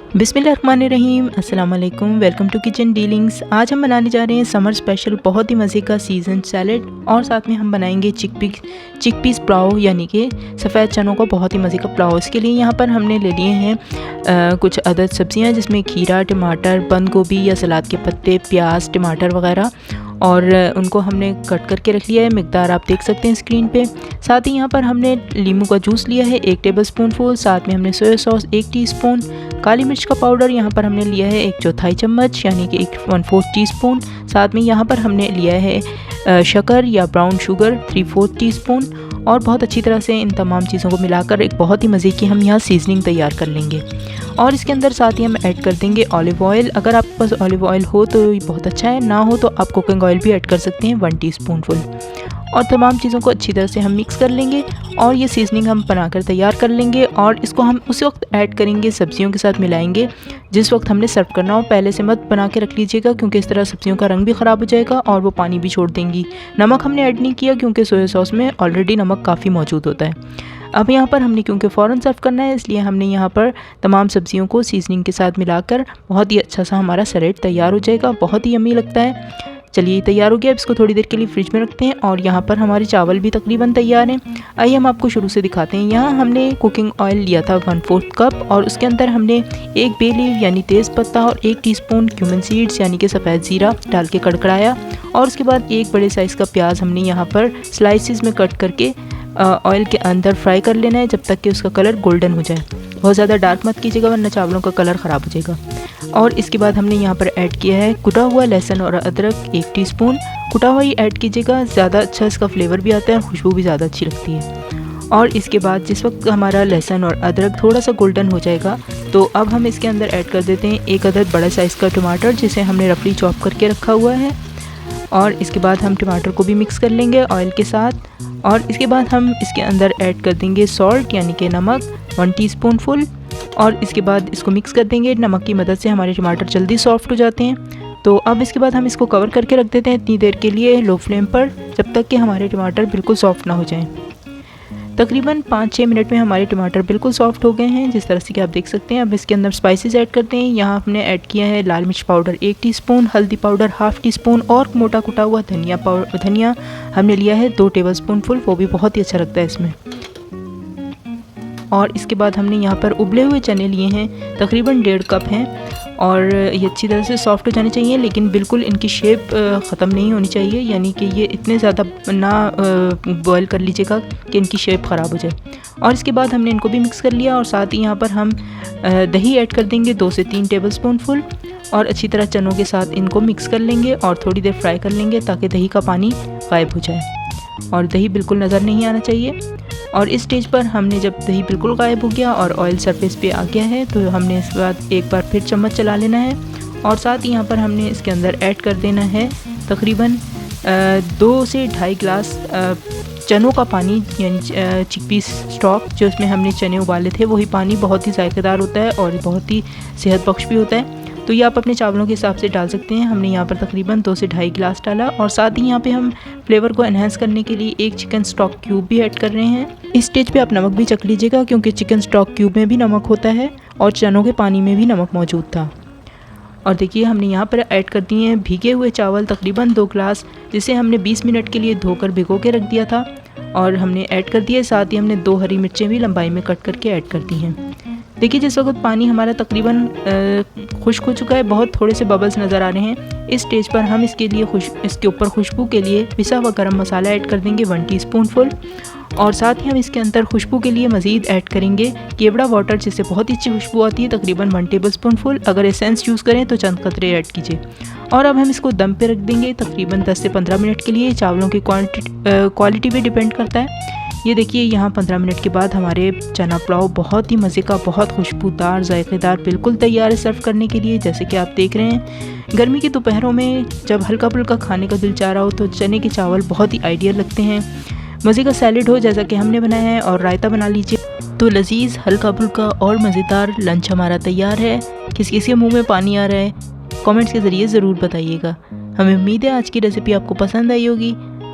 बिस्मिल्लाहिर्रहमानिर्रहीम, अस्सलाम वालेकुम। Welcome to kitchen dealings. आज हम बनाने जा रहे हैं समर स्पेशल बहुत ही मज़े का सीज़न सैलेड और साथ में हम बनाएंगे चिकपीस पुलाव, यानी कि सफ़ेद चनों का बहुत ही मज़े का पुलाव। इसके लिए यहाँ पर हमने ले लिए हैं कुछ अदद सब्ज़ियाँ, जिसमें खीरा, टमाटर, बंद गोभी या सलाद के पत्ते, प्याज, टमाटर वगैरह, और उनको हमने कट करके रख लिया है। मिकदार आप देख सकते हैं स्क्रीन पे। साथ ही यहाँ पर हमने नींबू का जूस लिया है 1 टेबलस्पून फुल। साथ में हमने सोया सॉस 1 टीस्पून, काली मिर्च का पाउडर यहाँ पर हमने लिया है 1/4 चम्मच, यानी कि 1/4 टीस्पून। साथ में यहाँ पर हमने लिया है शक्कर या ब्राउन शुगर 3/4 टीस्पून, और बहुत अच्छी तरह से इन तमाम चीज़ों को मिलाकर एक बहुत ही मज़े की हम यहाँ सीजनिंग तैयार कर लेंगे। और इसके अंदर साथ ही हम ऐड कर देंगे ऑलिव ऑयल। अगर आपके पास ऑलिव ऑयल हो तो ये बहुत अच्छा है, ना हो तो आप कुकिंग ऑयल भी ऐड कर सकते हैं 1 टीस्पून फुल। और तमाम चीज़ों को अच्छी तरह से हम मिक्स कर लेंगे और ये सीजनिंग हम बनाकर तैयार कर लेंगे। और इसको हम उसी वक्त ऐड करेंगे, सब्जियों के साथ मिलाएंगे जिस वक्त हमने सर्व करना हो। पहले से मत बना के रख लीजिएगा, क्योंकि इस तरह सब्जियों का रंग भी ख़राब हो जाएगा और वो पानी भी छोड़ देंगी। नमक हमने ऐड नहीं किया, क्योंकि सोया सॉस में ऑलरेडी नमक काफ़ी मौजूद होता है। अब यहाँ पर हमने क्योंकि फ़ौरन सर्व करना है, इसलिए हमने यहाँ पर तमाम सब्जियों को सीजनिंग के साथ मिलाकर बहुत ही अच्छा सा हमारा सैलेड तैयार हो जाएगा। बहुत ही यम्मी लगता है। चलिए, तैयार हो गया। अब इसको थोड़ी देर के लिए फ्रिज में रखते हैं। और यहाँ पर हमारे चावल भी तकरीबन तैयार हैं। आइए हम आपको शुरू से दिखाते हैं। यहाँ हमने कुकिंग ऑयल लिया था 1/4 कप, और उसके अंदर हमने 1 बे लीफ यानी तेज़ पत्ता और 1 टीस्पून क्यूमिन सीड्स यानी कि सफ़ेद ज़ीरा डाल के कड़कड़ाया। और उसके बाद 1 बड़े साइज़ का प्याज हमने यहाँ पर स्लाइसिस में कट करके ऑयल के अंदर फ्राई कर लेना है, जब तक कि उसका कलर गोल्डन हो जाए। बहुत ज़्यादा डार्क मत कीजिएगा, वरना चावलों का कलर ख़राब हो जाएगा। और इसके बाद हमने यहाँ पर ऐड किया है कुटा हुआ लहसुन और अदरक 1 टीस्पून। कुटा हुआ ही ऐड कीजिएगा, ज़्यादा अच्छा इसका फ्लेवर भी आता है, खुशबू भी ज़्यादा अच्छी लगती है। और इसके बाद जिस वक्त हमारा लहसुन और अदरक थोड़ा सा गोल्डन हो जाएगा, तो अब हम इसके अंदर ऐड कर देते हैं 1 अदद बड़ा साइज़ का टमाटर, जिसे हमने रफली चॉप करके रखा हुआ है। और इसके बाद हम टमाटर को भी मिक्स कर लेंगे ऑयल के साथ। और इसके बाद हम इसके अंदर ऐड कर देंगे सॉल्ट यानी कि नमक 1 टीस्पून फुल। और इसके बाद इसको मिक्स कर देंगे। नमक की मदद से हमारे टमाटर जल्दी सॉफ्ट हो जाते हैं। तो अब इसके बाद हम इसको कवर करके रख देते हैं इतनी देर के लिए लो फ्लेम पर, जब तक कि हमारे टमाटर बिल्कुल सॉफ्ट ना हो जाएं। तकरीबन 5-6 मिनट में हमारे टमाटर बिल्कुल सॉफ्ट हो गए हैं, जिस तरह से कि आप देख सकते हैं। अब इसके अंदर स्पाइसेस ऐड करते हैं। यहाँ हमने ऐड किया है लाल मिर्च पाउडर 1 टीस्पून, हल्दी पाउडर 1/2 टीस्पून, और मोटा कुटा हुआ धनिया हमने लिया है 2 टेबलस्पून फुल, वो भी बहुत ही अच्छा लगता है इसमें। और इसके बाद हमने यहाँ पर उबले हुए चने लिए हैं, तकरीबन 1.5 कप हैं। और ये अच्छी तरह से सॉफ्ट हो जाने चाहिए, लेकिन बिल्कुल इनकी शेप ख़त्म नहीं होनी चाहिए, यानी कि ये इतने ज़्यादा ना बॉयल कर लीजिएगा कि इनकी शेप ख़राब हो जाए। और इसके बाद हमने इनको भी मिक्स कर लिया। और साथ ही यहाँ पर हम दही ऐड कर देंगे 2 से 3 टेबलस्पून फुल, और अच्छी तरह चनों के साथ इनको मिक्स कर लेंगे और थोड़ी देर फ्राई कर लेंगे, ताकि दही का पानी गायब हो जाए और दही बिल्कुल नज़र नहीं आना चाहिए। और इस स्टेज पर हमने जब दही बिल्कुल गायब हो गया और ऑयल सरफेस पे आ गया है, तो हमने इसके बाद एक बार फिर चम्मच चला लेना है। और साथ ही यहाँ पर हमने इसके अंदर ऐड कर देना है तकरीबन 2 से 2.5 गिलास चनों का पानी, यानी चिकपीस स्टॉक, जो इसमें हमने चने उबाले थे। वही पानी बहुत ही जायकेदार होता है और बहुत ही सेहत बख्श भी होता है। तो ये आप अपने चावलों के हिसाब से डाल सकते हैं। हमने यहाँ पर तकरीबन 2 से 2.5 गिलास डाला। और साथ ही यहाँ पे हम फ्लेवर को एनहांस करने के लिए 1 चिकन स्टॉक क्यूब भी ऐड कर रहे हैं। इस स्टेज पे आप नमक भी चख लीजिएगा, क्योंकि चिकन स्टॉक क्यूब में भी नमक होता है और चनों के पानी में भी नमक मौजूद था। और देखिए, हमने यहाँ पर ऐड कर दिए हैं भीगे हुए चावल तकरीबन 2 गिलास, जिसे हमने 20 मिनट के लिए धोकर भिगो के रख दिया था। और हमने ऐड कर दिए। साथ ही हमने 2 हरी मिर्चें भी लंबाई में कट करके ऐड कर दी हैं। देखिए, जिस वक्त पानी हमारा तकरीबन खुश्क हो चुका है, बहुत थोड़े से बबल्स नज़र आ रहे हैं, इस स्टेज पर हम इसके ऊपर खुशबू के लिए पिसा हुआ गरम मसाला ऐड कर देंगे 1 टीस्पून फुल। और साथ ही हम इसके अंदर खुशबू के लिए मज़ीद ऐड करेंगे केवड़ा वाटर, जिससे बहुत ही अच्छी खुशबू आती है, तकरीबन 1 टेबलस्पून फुल। अगर एसेंस यूज़ करें तो चंद कतरे ऐड कीजिए। और अब हम इसको दम पे रख देंगे तकरीबन 10 से 15 मिनट के लिए। चावलों की क्वालिटी पे डिपेंड करता है। ये देखिए, यहाँ 15 मिनट के बाद हमारे चना पुलाव बहुत ही मज़े का, बहुत खुशबूदार, जायकेदार बिल्कुल तैयार है सर्व करने के लिए। जैसे कि आप देख रहे हैं, गर्मी की दोपहरों में जब हल्का फुल्का खाने का दिल चाह रहा हो, तो चने के चावल बहुत ही आइडियल लगते हैं। मज़े का सैलेड हो जैसा कि हमने बनाया है, और रायता बना लीजिए, तो लजीज, हल्का फुल्का और मज़ेदार लंच हमारा तैयार है। किसी किसी के मुँह में पानी आ रहा है, कमेंट्स के ज़रिए ज़रूर बताइएगा। हमें उम्मीद है आज की रेसिपी आपको पसंद आई होगी।